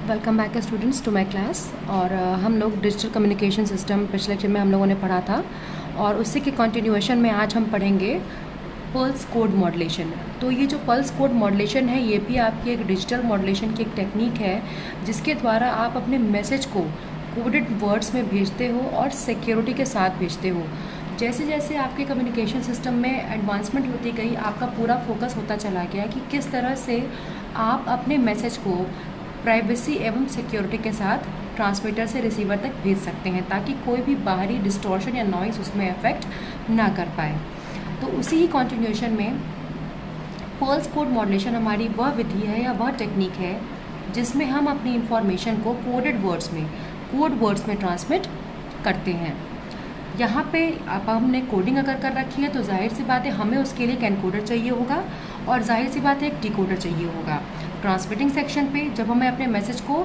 Welcome back students to my class. और हम लोग डिजिटल कम्युनिकेशन सिस्टम पिछले लेक्चर में हम लोगों ने पढ़ा था और उसी के कंटिन्यूएशन में आज हम पढ़ेंगे पल्स कोड मॉड्यूलेशन। तो ये जो पल्स कोड मॉड्यूलेशन है ये भी आपकी एक डिजिटल मॉड्यूलेशन की एक टेक्निक है जिसके द्वारा आप अपने मैसेज को कोडेड वर्ड्स में भेजते हो और सिक्योरिटी के साथ भेजते हो। जैसे जैसे आपके कम्युनिकेशन सिस्टम में एडवांसमेंट होती गई, आपका पूरा फोकस होता चला गया कि किस तरह से आप अपने मैसेज को प्राइवेसी एवं सिक्योरिटी के साथ ट्रांसमीटर से रिसीवर तक भेज सकते हैं ताकि कोई भी बाहरी डिस्टॉर्शन या नॉइज़ उसमें अफेक्ट ना कर पाए। तो उसी ही कंटिन्यूएशन में पल्स कोड मॉड्यूलेशन हमारी वह विधि है या वह टेक्निक है जिसमें हम अपनी इंफॉर्मेशन को कोड वर्ड्स में ट्रांसमिट करते हैं। यहाँ पे अब हमने कोडिंग अगर कर रखी है तो जाहिर सी बात है हमें उसके लिए एक एनकोडर चाहिए होगा और जाहिर सी बात है एक डिकोडर चाहिए होगा। ट्रांसमिटिंग सेक्शन पे जब हमें अपने मैसेज को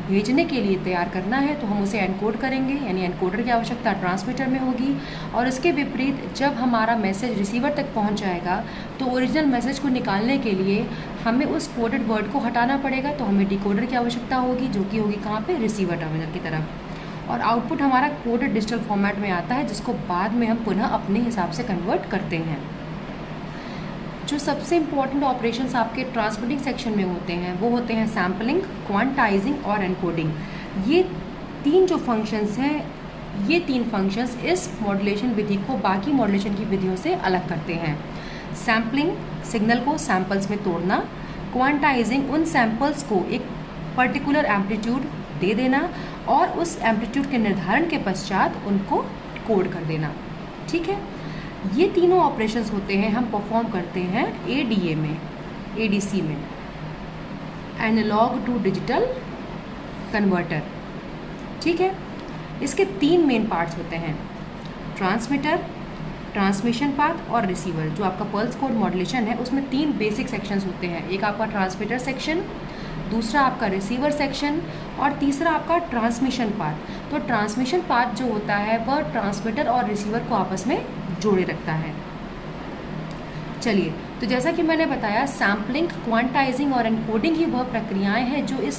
भेजने के लिए तैयार करना है तो हम उसे एनकोड करेंगे, यानी एनकोडर की आवश्यकता ट्रांसमीटर में होगी। और इसके विपरीत जब हमारा मैसेज रिसीवर तक पहुंच जाएगा तो ओरिजिनल मैसेज को निकालने के लिए हमें उस कोडेड वर्ड को हटाना पड़ेगा, तो हमें डिकोडर की आवश्यकता होगी जो कि होगी कहाँ पे, रिसीवर टर्मिनल की तरफ। और आउटपुट हमारा कोडेड डिजिटल फॉर्मेट में आता है जिसको बाद में हम पुनः अपने हिसाब से कन्वर्ट करते हैं। जो सबसे इम्पॉर्टेंट ऑपरेशंस आपके ट्रांसमिटिंग सेक्शन में होते हैं वो होते हैं सैम्पलिंग, क्वांटाइजिंग और एनकोडिंग। ये तीन जो फंक्शंस हैं, ये तीन फंक्शंस इस मॉड्यूलेशन विधि को बाकी मॉड्यूलेशन की विधियों से अलग करते हैं। सैम्पलिंग, सिग्नल को सैम्पल्स में तोड़ना। क्वांटाइजिंग, उन सैम्पल्स को एक पर्टिकुलर एम्पलीट्यूड दे देना और उस एम्पलीट्यूड के निर्धारण के पश्चात उनको कोड कर देना। ठीक है, ये तीनों ऑपरेशंस होते हैं हम परफॉर्म करते हैं एडीए में, एडीसी में, एनालॉग टू डिजिटल कन्वर्टर। ठीक है, इसके तीन मेन पार्ट्स होते हैं, ट्रांसमीटर, ट्रांसमिशन पाथ और रिसीवर। जो आपका पल्स कोड मॉड्यूलेशन है उसमें तीन बेसिक सेक्शंस होते हैं, एक आपका ट्रांसमीटर सेक्शन, दूसरा आपका रिसीवर सेक्शन और तीसरा आपका ट्रांसमिशन पाथ। तो ट्रांसमिशन पाथ जो होता है वह ट्रांसमीटर और रिसीवर को आपस में जोड़े रखता है। चलिए, तो जैसा कि मैंने बताया सैम्पलिंग, क्वांटाइजिंग और एनकोडिंग ही वह प्रक्रियाएं हैं जो इस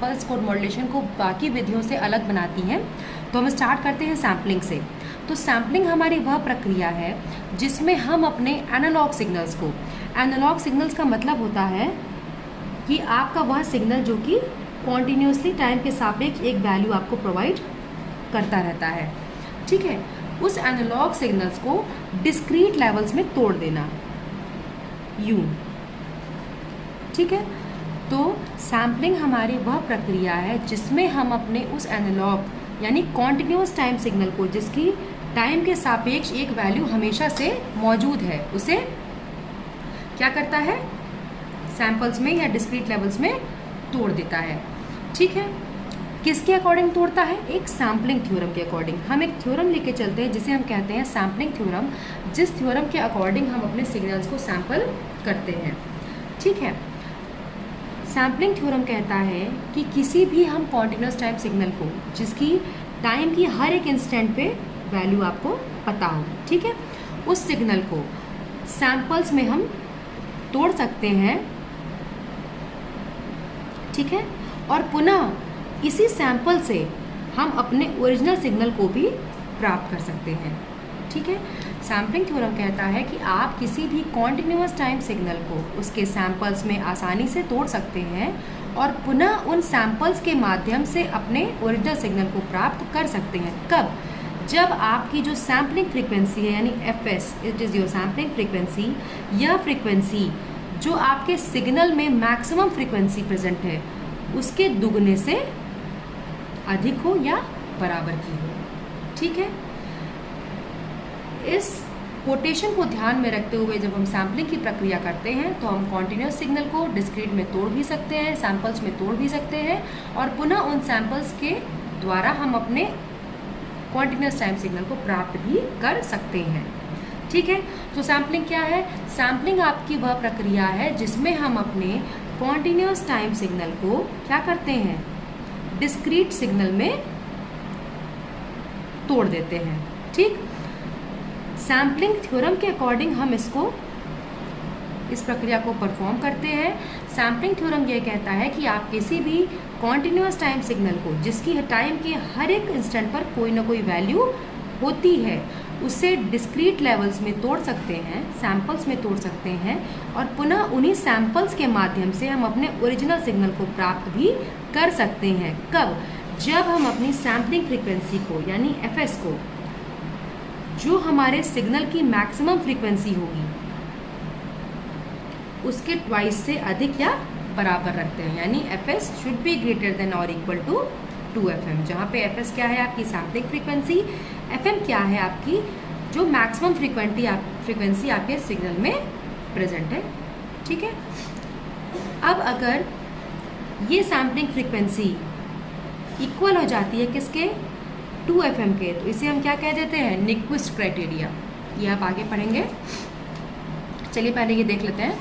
पल्स कोड मॉड्यूलेशन को बाकी विधियों से अलग बनाती हैं। तो हम स्टार्ट करते हैं सैम्पलिंग से। तो सैम्पलिंग हमारी वह प्रक्रिया है जिसमें हम अपने एनालॉग सिग्नल्स को, एनालॉग सिग्नल्स का मतलब होता है कि आपका वह सिग्नल जो कि कॉन्टीन्यूसली टाइम के सापेक्ष एक वैल्यू आपको प्रोवाइड करता रहता है। ठीक है, उस एनालॉग सिग्नल्स को डिस्क्रीट लेवल्स में तोड़ देना, यूं। ठीक है, तो सैम्पलिंग हमारी वह प्रक्रिया है जिसमें हम अपने उस एनालॉग यानी कॉन्टिन्यूस टाइम सिग्नल को, जिसकी टाइम के सापेक्ष एक वैल्यू हमेशा से मौजूद है, उसे क्या करता है, सैम्पल्स में या डिस्क्रीट लेवल्स में तोड़ देता है। ठीक है, किसके अकॉर्डिंग तोड़ता है, एक सैम्पलिंग थ्योरम के अकॉर्डिंग। हम एक थ्योरम लेके चलते हैं जिसे हम कहते हैं सैम्पलिंग थ्योरम, जिस थ्योरम के अकॉर्डिंग हम अपने सिग्नल्स को सैम्पल करते हैं। ठीक है, सैम्पलिंग थ्योरम कहता है कि किसी भी हम कॉन्टिन्यूस टाइम सिग्नल को, जिसकी टाइम की हर एक इंस्टेंट पे वैल्यू आपको पता हो, ठीक है, उस सिग्नल को सैम्पल्स में हम तोड़ सकते हैं। ठीक है, और पुनः इसी सैंपल से हम अपने ओरिजिनल सिग्नल को भी प्राप्त कर सकते हैं। ठीक है, सैम्पलिंग थ्योरम कहता है कि आप किसी भी कॉन्टिन्यूस टाइम सिग्नल को उसके सैंपल्स में आसानी से तोड़ सकते हैं और पुनः उन सैंपल्स के माध्यम से अपने ओरिजिनल सिग्नल को प्राप्त कर सकते हैं। कब, जब आपकी जो सैम्पलिंग फ्रीक्वेंसी है यानी FS, it is your sampling frequency, यह फ्रीक्वेंसी जो आपके सिग्नल में मैक्सिमम फ्रीक्वेंसी प्रेजेंट है उसके दुगने से अधिक हो या बराबर की हो। ठीक है, इस कोटेशन को ध्यान में रखते हुए जब हम सैम्पलिंग की प्रक्रिया करते हैं तो हम कॉन्टिन्यूस सिग्नल को डिस्क्रीट में तोड़ भी सकते हैं, सैंपल्स में तोड़ भी सकते हैं और पुनः उन सैंपल्स के द्वारा हम अपने कॉन्टिन्यूस टाइम सिग्नल को प्राप्त भी कर सकते हैं। ठीक है, तो सैम्पलिंग क्या है, सैम्पलिंग आपकी वह प्रक्रिया है जिसमें हम अपने कॉन्टिन्यूस टाइम सिग्नल को क्या करते हैं, डिस्क्रीट सिग्नल में तोड़ देते हैं। ठीक, सैम्पलिंग थ्योरम के अकॉर्डिंग हम इसको इस प्रक्रिया को परफॉर्म करते हैं। सैम्पलिंग थ्योरम ये कहता है कि आप किसी भी कॉन्टिन्यूस टाइम सिग्नल को, जिसकी टाइम के हर एक इंस्टेंट पर कोई ना कोई वैल्यू होती है, उसे डिस्क्रीट लेवल्स में तोड़ सकते हैं, सैम्पल्स में तोड़ सकते हैं, और पुनः उन्हीं सैम्पल्स के माध्यम से हम अपने ओरिजिनल सिग्नल को प्राप्त भी कर सकते हैं। कब? जब हम अपनी सैम्पलिंग फ्रीक्वेंसी को यानी fs को, जो हमारे सिग्नल की मैक्सिमम फ्रीक्वेंसी होगी, उसके ट्वाइस से अधिक या बराबर रखते हैं। यानी fs should be greater than और इक्वल टू 2fm, जहाँ पे fs क्या है आपकी सैम्पलिंग फ्रीक्वेंसी, fm क्या है आपकी जो मैक्सिमम फ्रीक्वेंसी आपके सिग्नल में प्रेजेंट है। ठीक है। अब अगर ये सैम्पलिंग फ्रीक्वेंसी इक्वल हो जाती है किसके? 2fm के, तो इसे हम क्या कह देते हैं? Nyquist criteria. ये आप आगे पढ़ेंगे। चलिए पहले ये देख लेते हैं।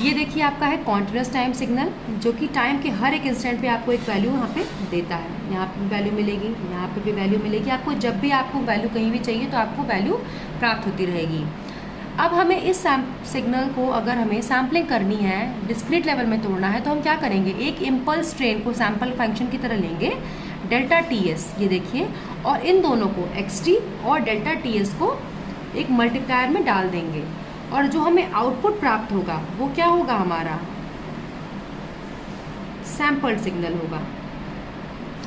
ये देखिए आपका है कॉन्टिन्यूस टाइम सिग्नल, जो कि टाइम के हर एक इंस्टेंट पे आपको एक वैल्यू यहाँ पे देता है। यहाँ पे भी वैल्यू मिलेगी, यहाँ पे भी वैल्यू मिलेगी। आपको जब भी आपको वैल्यू कहीं भी चाहिए तो आपको वैल्यू प्राप्त होती रहेगी। अब हमें इस सिग्नल को अगर हमें सैम्पलिंग करनी है, डिस्क्रीट लेवल में तोड़ना है, तो हम क्या करेंगे? एक इम्पल्स ट्रेन को सैम्पल फंक्शन की तरह लेंगे, डेल्टा ts, ये देखिए, और इन दोनों को xt और डेल्टा ts को एक मल्टीप्लायर में डाल देंगे, और जो हमें आउटपुट प्राप्त होगा वो क्या होगा? हमारा सैम्पल्ड सिग्नल होगा।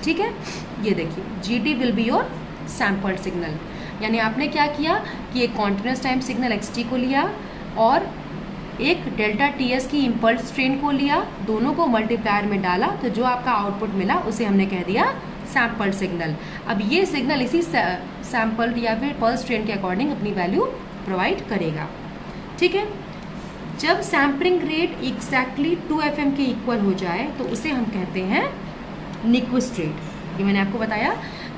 ठीक है। ये देखिए gt will be your sampled signal. यानी आपने क्या किया कि एक कॉन्टिन्यूस टाइम सिग्नल xt को लिया और एक डेल्टा ts की इम्पल्स ट्रेन को लिया, दोनों को मल्टीप्लायर में डाला, तो जो आपका आउटपुट मिला उसे हमने कह दिया सैम्पल्ड सिग्नल। अब ये सिग्नल इसी सैम्पल्ड या फिर पल्स ट्रेन के अकॉर्डिंग अपनी वैल्यू प्रोवाइड करेगा। ठीक है। जब सैम्पलिंग रेट एग्जैक्टली 2fm के इक्वल हो जाए तो उसे हम कहते हैं न्यूक्विस्ट रेट। ये मैंने आपको बताया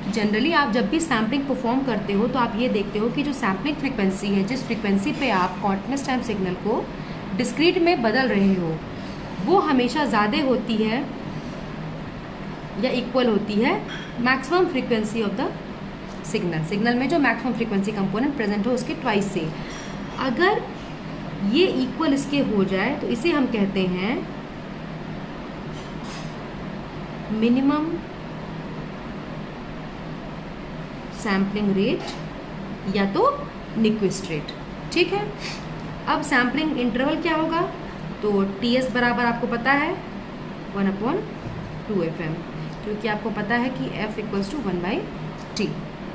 कि जनरली आप जब भी सैम्पलिंग परफॉर्म करते हो तो आप ये देखते हो कि जो सैम्पलिंग फ्रीक्वेंसी है, जिस फ्रीक्वेंसी पे आप कॉन्टिन्यूस टाइम सिग्नल को डिस्क्रीट में बदल रहे हो, वो हमेशा ज़्यादा होती है या इक्वल होती है maximum frequency of the signal में जो मैक्सिमम फ्रीक्वेंसी कंपोनेंट प्रेजेंट हो उसके ट्वाइस से। अगर ये इक्वल इसके हो जाए तो इसे हम कहते हैं मिनिमम सैम्पलिंग रेट या तो न्यूक्विस्ट रेट। ठीक है। अब सैम्पलिंग इंटरवल क्या होगा? तो ts बराबर आपको पता है 1/2fm, क्योंकि आपको पता है कि f इक्वल्स टू 1/t।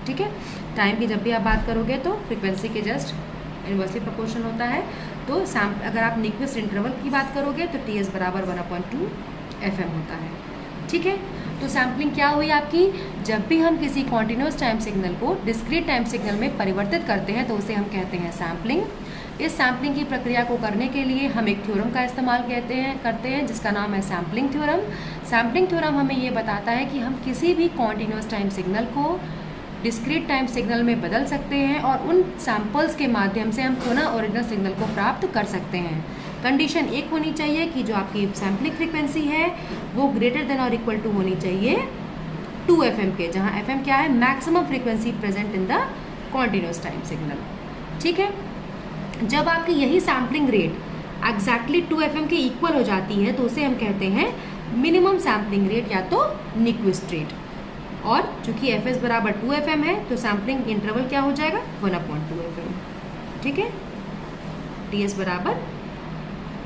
ठीक है। टाइम की जब भी आप बात करोगे तो फ्रीक्वेंसी के जस्ट इनवर्सली प्रोपोर्शन होता है। तो अगर आप न्यूक्विस्ट इंटरवल की बात करोगे तो ts बराबर 1/2fm होता है। ठीक है। तो सैम्पलिंग क्या हुई आपकी? जब भी हम किसी कॉन्टिन्यूस टाइम सिग्नल को डिस्क्रीट टाइम सिग्नल में परिवर्तित करते हैं तो उसे हम कहते हैं सैम्पलिंग। इस सैम्पलिंग की प्रक्रिया को करने के लिए हम एक थ्योरम का इस्तेमाल करते हैं जिसका नाम है सैम्पलिंग थ्योरम। सैम्पलिंग थ्योरम हमें ये बताता है कि हम किसी भी कॉन्टिन्यूस टाइम सिग्नल को डिस्क्रीट टाइम सिग्नल में बदल सकते हैं और उन सैम्पल्स के माध्यम से हम पुनः ओरिजिनल सिग्नल को प्राप्त कर सकते हैं। कंडीशन एक होनी चाहिए कि जो आपकी सैम्पलिंग फ्रीक्वेंसी है वो ग्रेटर देन और इक्वल टू होनी चाहिए 2fm के, जहां fm क्या है? Maximum frequency present in the continuous time signal. ठीक है। जब आपकी यही सैम्पलिंग रेट एग्जैक्टली 2fm के इक्वल हो जाती है तो उसे हम कहते हैं मिनिमम सैम्पलिंग रेट या तो न्यूक्विस्ट रेट। और चूंकि fs बराबर 2fm है तो सैम्पलिंग इंटरवल क्या हो जाएगा? 1/2fm। ठीक है। ts बराबर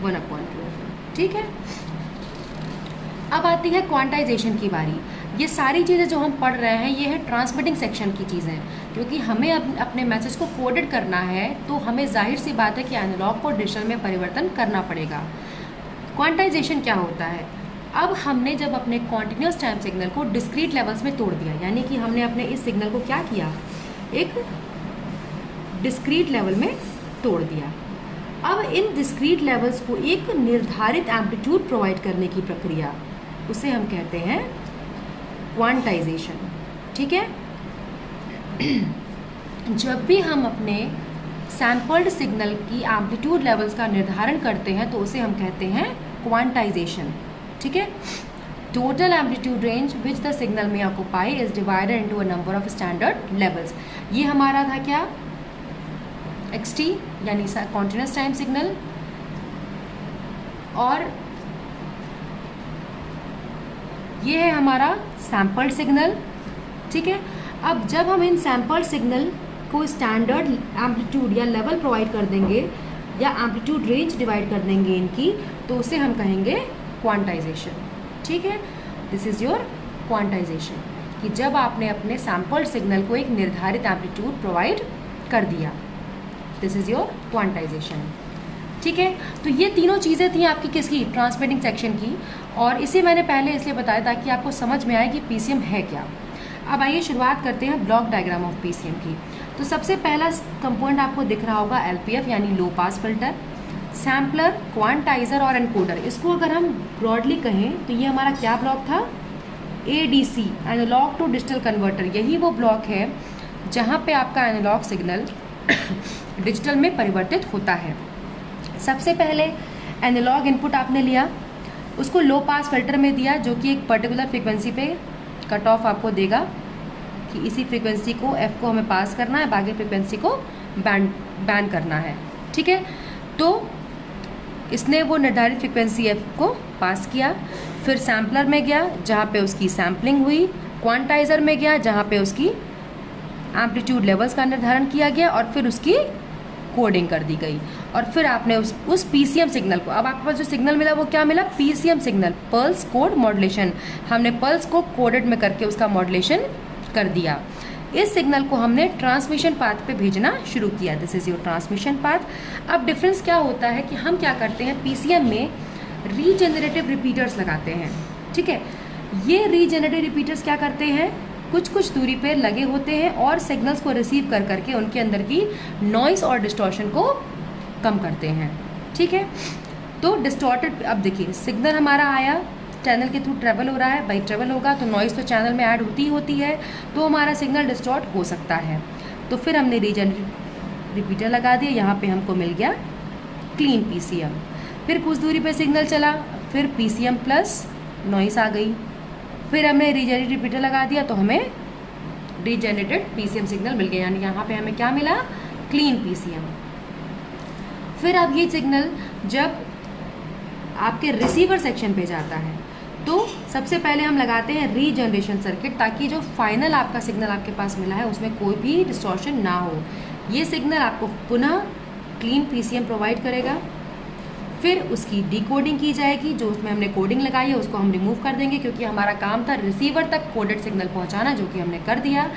1/2fm। ठीक है। अब आती है क्वांटाइजेशन की बारी। ये सारी चीज़ें जो हम पढ़ रहे हैं ये है ट्रांसमिटिंग सेक्शन की चीज़ें, क्योंकि हमें अपने मैसेज को कोडेड करना है तो हमें जाहिर सी बात है कि एनालॉग को डिजिटल में परिवर्तन करना पड़ेगा। क्वांटाइजेशन क्या होता है? अब हमने जब अपने कॉन्टिन्यूस टाइम सिग्नल को डिस्क्रीट लेवल्स में तोड़ दिया, यानी कि हमने अपने इस सिग्नल को क्या किया? एक डिस्क्रीट लेवल में तोड़ दिया। अब इन डिस्क्रीट लेवल्स को एक निर्धारित एम्पलीट्यूड प्रोवाइड करने की प्रक्रिया, उसे हम कहते हैं क्वांटाइजेशन। ठीक है। जब भी हम अपने सैम्पल्ड सिग्नल की एम्पलीट्यूड लेवल्स का निर्धारण करते हैं तो उसे हम कहते हैं क्वांटाइजेशन। ठीक है। Total amplitude range which the signal में occupy is divided into a number of standard levels. ये हमारा था क्या? xt यानी कॉन्टिन्यूस टाइम सिग्नल, और ये है हमारा सैम्पल्ड सिग्नल, ठीक है। अब जब हम इन सैम्पल्ड सिग्नल को स्टैंडर्ड एम्पलीट्यूड या लेवल प्रोवाइड कर देंगे या एम्पलीट्यूड रेंज डिवाइड कर देंगे इनकी, तो उसे हम कहेंगे क्वांटाइजेशन, ठीक है। दिस इज़ योर क्वांटाइजेशन, कि जब आपने अपने सैम्पल्ड सिग्नल को एक निर्धारित एम्पलीट्यूड प्रोवाइड कर दिया, दिस इज़ योर क्वांटाइजेशन, ठीक है। तो ये तीनों चीज़ें थी आपकी किसकी, ट्रांसमिटिंग सेक्शन की, और इसे मैंने पहले इसलिए बताया ताकि आपको समझ में आए कि पीसीएम है क्या। अब आइए शुरुआत करते हैं ब्लॉक डायग्राम ऑफ पीसीएम की। तो सबसे पहला कंपोनेंट आपको दिख रहा होगा एलपीएफ यानी लो पास फिल्टर, सैम्पलर, क्वांटाइजर और एनकोडर। इसको अगर हम ब्रॉडली कहें तो ये हमारा क्या ब्लॉक था, ADC, analogue to digital converter. यही वो ब्लॉक है जहाँ पे आपका एनालॉग सिग्नल डिजिटल में परिवर्तित होता है। सबसे पहले एनालॉग इनपुट आपने लिया, उसको लो पास फिल्टर में दिया, जो कि एक पर्टिकुलर फ्रीक्वेंसी पे कट ऑफ आपको देगा कि इसी फ्रीक्वेंसी को एफ को हमें पास करना है, बाकी फ्रीक्वेंसी को बैन करना है, ठीक है। तो इसने वो निर्धारित फ्रीक्वेंसी एफ को पास किया, फिर सैम्पलर में गया जहाँ पे उसकी सैम्पलिंग हुई, क्वांटाइजर में गया जहाँ पे उसकी एम्पलीट्यूड लेवल्स का निर्धारण किया गया और फिर उसकी कोडिंग कर दी गई। और फिर आपने उस पीसीएम सिग्नल को, अब आपके पास जो सिग्नल मिला वो क्या मिला, PCM signal, pulse code modulation. हमने पल्स को कोडेड में करके उसका मॉड्यूलेशन कर दिया। इस सिग्नल को हमने ट्रांसमिशन पाथ पे भेजना शुरू किया, this is your transmission path. अब डिफरेंस क्या होता है कि हम क्या करते हैं, पीसीएम में रीजेनरेटिव रिपीटर्स लगाते हैं, ठीक है। ये रीजेनरेटिव रिपीटर्स क्या करते हैं, कुछ कुछ दूरी पे लगे होते हैं और सिग्नल्स को रिसीव कर करके उनके अंदर की नॉइस और डिस्टॉर्शन को कम करते हैं, ठीक है। तो डिस्टॉर्टेड, अब देखिए सिग्नल हमारा आया, चैनल के थ्रू ट्रेवल हो रहा है, भाई ट्रेवल होगा तो नॉइस तो चैनल में ऐड होती ही होती है, तो हमारा सिग्नल डिस्टॉर्ट हो सकता है। तो फिर हमने रीजेनरेटिव रिपीटर लगा दिया, यहाँ पे हमको मिल गया क्लीन पीसीएम। फिर कुछ दूरी पे सिग्नल चला, फिर पीसीएम प्लस नॉइस आ गई, फिर हमने रीजेनरेटिव रिपीटर लगा दिया तो हमें रीजेनरेटेड पीसीएम सिग्नल मिल गया, यानी यहाँ पे हमें क्या मिला, क्लीन पीसीएम। फिर अब ये सिग्नल जब आपके रिसीवर सेक्शन पे जाता है तो सबसे पहले हम लगाते हैं रीजनरेशन सर्किट, ताकि जो फाइनल आपका सिग्नल आपके पास मिला है उसमें कोई भी डिस्टॉर्शन ना हो। ये सिग्नल आपको पुनः क्लीन पीसीएम प्रोवाइड करेगा। फिर उसकी डिकोडिंग की जाएगी, जो उसमें हमने कोडिंग लगाई है उसको हम रिमूव कर देंगे, क्योंकि हमारा काम था रिसीवर तक कोडेड सिग्नल पहुंचाना, जो कि हमने कर दिया।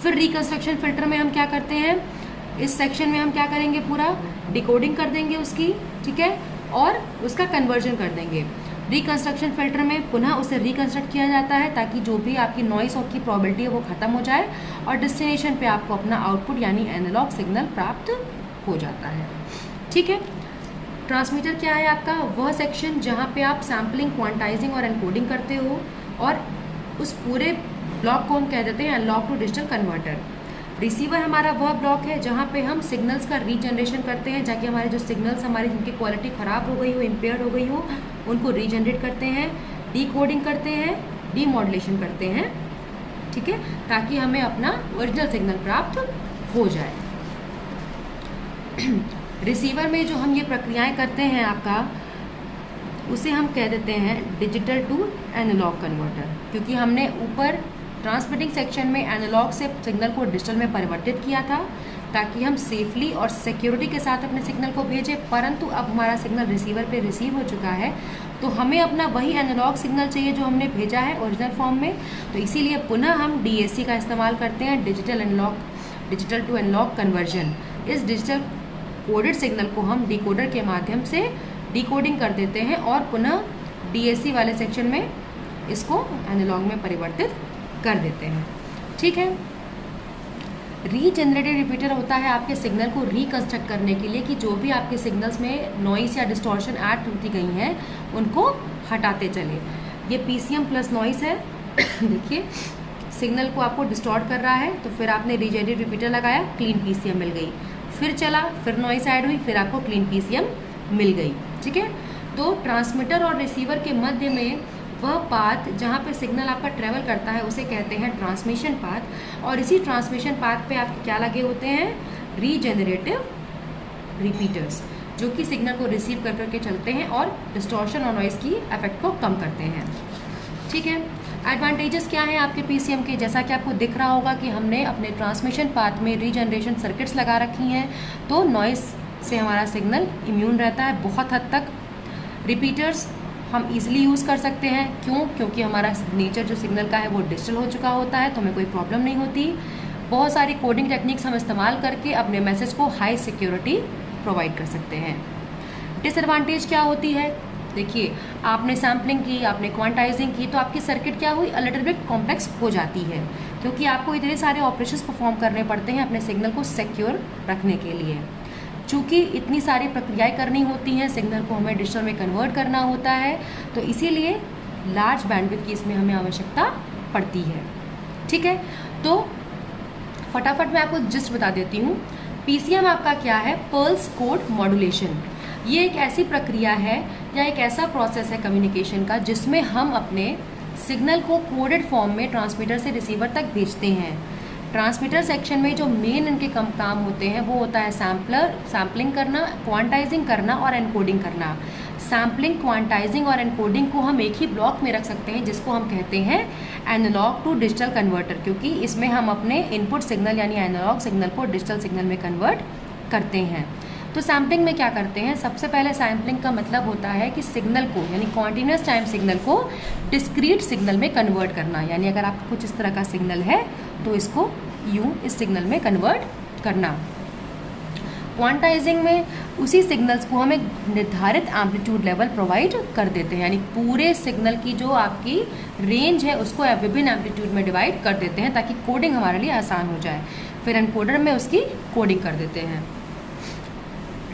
फिर रिकंस्ट्रक्शन फिल्टर में हम क्या करते हैं, इस सेक्शन में हम क्या करेंगे, पूरा डिकोडिंग कर देंगे उसकी, ठीक है, और उसका कन्वर्जन कर देंगे। रिकंस्ट्रक्शन फिल्टर में पुनः उसे रिकंस्ट्रक्ट किया जाता है ताकि जो भी आपकी नॉइस की प्रॉबिलिटी है वो ख़त्म हो जाए और डेस्टिनेशन पे आपको अपना आउटपुट यानी एनालॉग सिग्नल प्राप्त हो जाता है, ठीक है। ट्रांसमीटर क्या है आपका, वह सेक्शन जहाँ पे आप सैम्पलिंग, क्वांटाइजिंग और एनकोडिंग करते हो, और उस पूरे ब्लॉक को हम कह देते हैं analogue to digital converter. Receiver हमारा वह ब्लॉक है जहाँ पे हम सिग्नल्स का रीजनरेशन करते हैं, जाके हमारे जो सिग्नल्स हमारी जिनकी क्वालिटी ख़राब हो गई हो, इम्पेयर्ड हो गई हो, उनको रीजनरेट करते हैं, डिकोडिंग करते हैं, डीमॉड्यूलेशन करते हैं, ठीक है, ताकि हमें अपना ओरिजिनल सिग्नल प्राप्त हो जाए। रिसीवर में जो हम ये प्रक्रियाएं करते हैं आपका, उसे हम कह देते हैं डिजिटल टू एनालॉग कन्वर्टर, क्योंकि हमने ऊपर ट्रांसमिटिंग सेक्शन में एनालॉग से सिग्नल को डिजिटल में परिवर्तित किया था ताकि हम सेफली और सिक्योरिटी के साथ अपने सिग्नल को भेजें। परंतु अब हमारा सिग्नल रिसीवर पे रिसीव हो चुका है, तो हमें अपना वही एनालॉग सिग्नल चाहिए जो हमने भेजा है ओरिजिनल फॉर्म में। तो इसीलिए पुनः हम डीएसी का इस्तेमाल करते हैं, डिजिटल टू एनालॉग कन्वर्जन। इस डिजिटल कोडेड सिग्नल को हम डिकोडर के माध्यम से डिकोडिंग कर देते हैं और पुनः डीएसी वाले सेक्शन में इसको एनालॉग में परिवर्तित कर देते हैं, ठीक है। रीजनरेटेड रिपीटर होता है आपके सिग्नल को रिकंस्ट्रक्ट करने के लिए कि जो भी आपके सिग्नल्स में नॉइस या डिस्टॉर्शन ऐड होती गई हैं उनको हटाते चले। ये पीसीएम प्लस नॉइस है देखिए सिग्नल को आपको डिस्टॉर्ट कर रहा है, तो फिर आपने रीजनरेटेड रिपीटर लगाया, क्लीन पीसीएम मिल गई। फिर चला, फिर नॉइस ऐड हुई, फिर आपको क्लीन पीसीएम मिल गई, ठीक है। तो ट्रांसमीटर और रिसीवर के मध्य में वह पाथ जहाँ पे सिग्नल आपका ट्रेवल करता है उसे कहते हैं ट्रांसमिशन पाथ, और इसी ट्रांसमिशन पाथ पे आपके क्या लगे होते हैं, रीजेनरेटिव रिपीटर्स। जो कि सिग्नल को रिसीव कर करके चलते हैं और डिस्टॉर्शन और नॉइज़ की इफेक्ट को कम करते हैं। ठीक है, एडवांटेजेस क्या हैं आपके पीसीएम के? जैसा कि आपको दिख रहा होगा कि हमने अपने ट्रांसमिशन पाथ में रीजनरेशन सर्किट्स लगा रखी हैं, तो नॉइज़ से हमारा सिग्नल इम्यून रहता है बहुत हद तक। रिपीटर्स हम इजीली यूज़ कर सकते हैं, क्यों? क्योंकि हमारा नेचर जो सिग्नल का है वो डिजिटल हो चुका होता है, तो हमें कोई प्रॉब्लम नहीं होती। बहुत सारी कोडिंग टेक्निक्स हम इस्तेमाल करके अपने मैसेज को हाई सिक्योरिटी प्रोवाइड कर सकते हैं। डिसएडवांटेज क्या होती है? देखिए, आपने सैम्पलिंग की, आपने क्वांटाइजिंग की, तो आपकी सर्किट क्या हुई, अ लिटिल बिट कॉम्प्लेक्स हो जाती है, क्योंकि आपको इतने सारे ऑपरेशंस परफॉर्म करने पड़ते हैं अपने सिग्नल को सिक्योर रखने के लिए। चूँकि इतनी सारी प्रक्रियाएं करनी होती हैं, सिग्नल को हमें डिजिटल में कन्वर्ट करना होता है, तो इसीलिए लार्ज बैंडविड्थ की इसमें हमें आवश्यकता पड़ती है। ठीक है, तो फटाफट मैं आपको जिस्ट बता देती हूँ। पीसीएम आपका क्या है? Pulse code modulation. ये एक ऐसी प्रक्रिया है या एक ऐसा प्रोसेस है कम्युनिकेशन का जिसमें हम अपने सिग्नल को कोडेड फॉर्म में ट्रांसमीटर से रिसीवर तक भेजते हैं। ट्रांसमीटर सेक्शन में जो मेन इनके काम होते हैं वो होता है सैम्पलिंग करना, क्वांटाइजिंग करना और एनकोडिंग करना। सैम्पलिंग, क्वांटाइजिंग और एनकोडिंग को हम एक ही ब्लॉक में रख सकते हैं, जिसको हम कहते हैं एनालॉग टू डिजिटल कन्वर्टर, क्योंकि इसमें हम अपने इनपुट सिग्नल यानी एनालॉग सिग्नल को डिजिटल सिग्नल में कन्वर्ट करते हैं। तो सैम्पलिंग में क्या करते हैं? सबसे पहले सैम्पलिंग का मतलब होता है कि सिग्नल को यानी कॉन्टीन्यूस टाइम सिग्नल को डिस्क्रीट सिग्नल में कन्वर्ट करना, यानी अगर आपका कुछ इस तरह का सिग्नल है तो इसको यूँ इस सिग्नल में कन्वर्ट करना। क्वांटाइजिंग में उसी सिग्नल्स को हम एक निर्धारित एम्पलीट्यूड लेवल प्रोवाइड कर देते हैं, यानी पूरे सिग्नल की जो आपकी रेंज है उसको विभिन्न एम्पलीट्यूड में डिवाइड कर देते हैं ताकि कोडिंग हमारे लिए आसान हो जाए। फिर एनकोडर में उसकी कोडिंग कर देते हैं।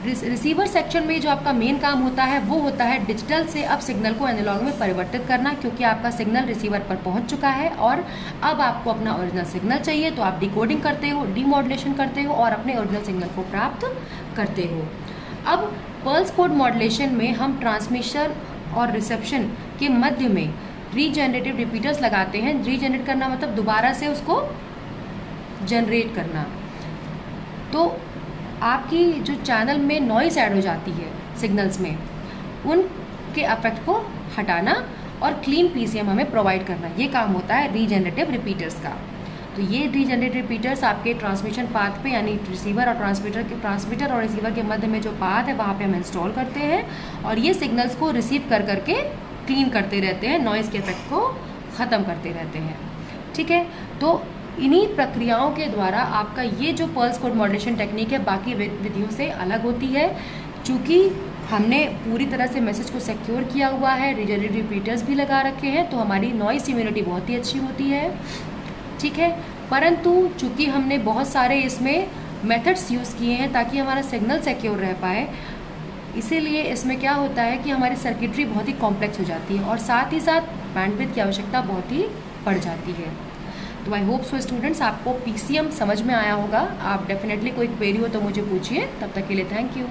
रिसीवर सेक्शन में जो आपका मेन काम होता है वो होता है डिजिटल से अब सिग्नल को एनालॉग में परिवर्तित करना, क्योंकि आपका सिग्नल रिसीवर पर पहुंच चुका है और अब आपको अपना ओरिजिनल सिग्नल चाहिए, तो आप डिकोडिंग करते हो, डीमॉड्यूलेशन करते हो और अपने ओरिजिनल सिग्नल को प्राप्त करते हो। अब पल्स कोड मॉड्यूलेशन में हम ट्रांसमिशन और रिसेप्शन के मध्य में रीजनरेटिव रिपीटर्स लगाते हैं। रीजनरेट करना मतलब दोबारा से उसको जनरेट करना। तो आपकी जो चैनल में नॉइस ऐड हो जाती है सिग्नल्स में, उनके इफेक्ट को हटाना और क्लीन पीसीएम हमें प्रोवाइड करना, ये काम होता है रीजनरेटिव रिपीटर्स का। तो ये रीजनरेटिव रिपीटर्स आपके ट्रांसमिशन पाथ पे यानी रिसीवर और ट्रांसमीटर और रिसीवर के मध्य में जो पाथ है वहाँ पे हम इंस्टॉल करते हैं और ये सिग्नल्स को रिसीव कर करके क्लीन करते रहते हैं, नॉइज़ के इफेक्ट को ख़त्म करते रहते हैं। ठीक है, तो इन्हीं प्रक्रियाओं के द्वारा आपका ये जो पल्स कोड मॉड्यूलेशन टेक्निक है बाकी विधियों से अलग होती है, चूँकि हमने पूरी तरह से मैसेज को सिक्योर किया हुआ है, रीजनरेटिव रिपीटर्स भी लगा रखे हैं, तो हमारी नॉइस इम्यूनिटी बहुत ही अच्छी होती है। ठीक है, परंतु चूँकि हमने बहुत सारे इसमें मेथड्स यूज़ किए हैं ताकि हमारा सिग्नल सिक्योर रह पाए, इसीलिए इसमें क्या होता है कि हमारी सर्किटरी बहुत ही कॉम्प्लेक्स हो जाती है और साथ ही साथ बैंडविड्थ की आवश्यकता बहुत ही बढ़ जाती है। तो आई होप सो स्टूडेंट्स आपको पीसीएम समझ में आया होगा। आप डेफिनेटली कोई क्वेरी हो तो मुझे पूछिए। तब तक के लिए थैंक यू।